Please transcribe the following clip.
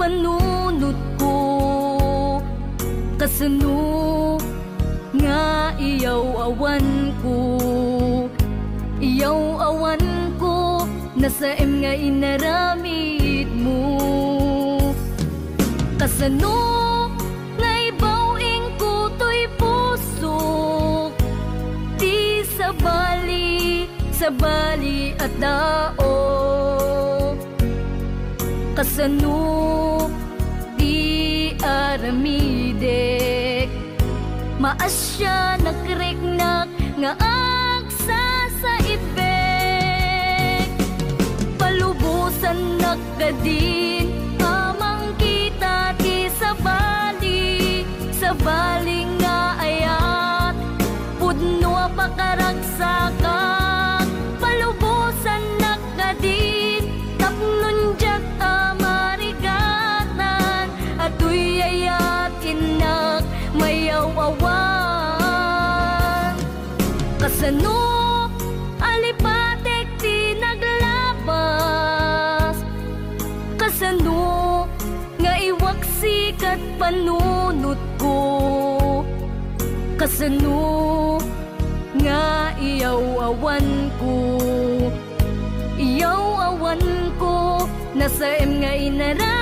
panunot ko. Kasano nga iyaw awan ko, iyaw awan ko, nasa nga inaramid mo. Kasano nga ibawing ko to'y puso, di sa bali at dao. Kasano di aramidek, maasya nakriknak nga agsa sa ibek. Palubusan nakadin amang kita ti sa bali nga ayat, pudno pakaragsakan. Palubusan nakadin tapnon jak amarigatan, ato'y ayat inak mayaw-awan. Kasano alipatek ti naglabas, kasano nga iwaksik at panunot ko. Kasano nga iyaw-awan ko, iyaw-awan ko, nasa nga inara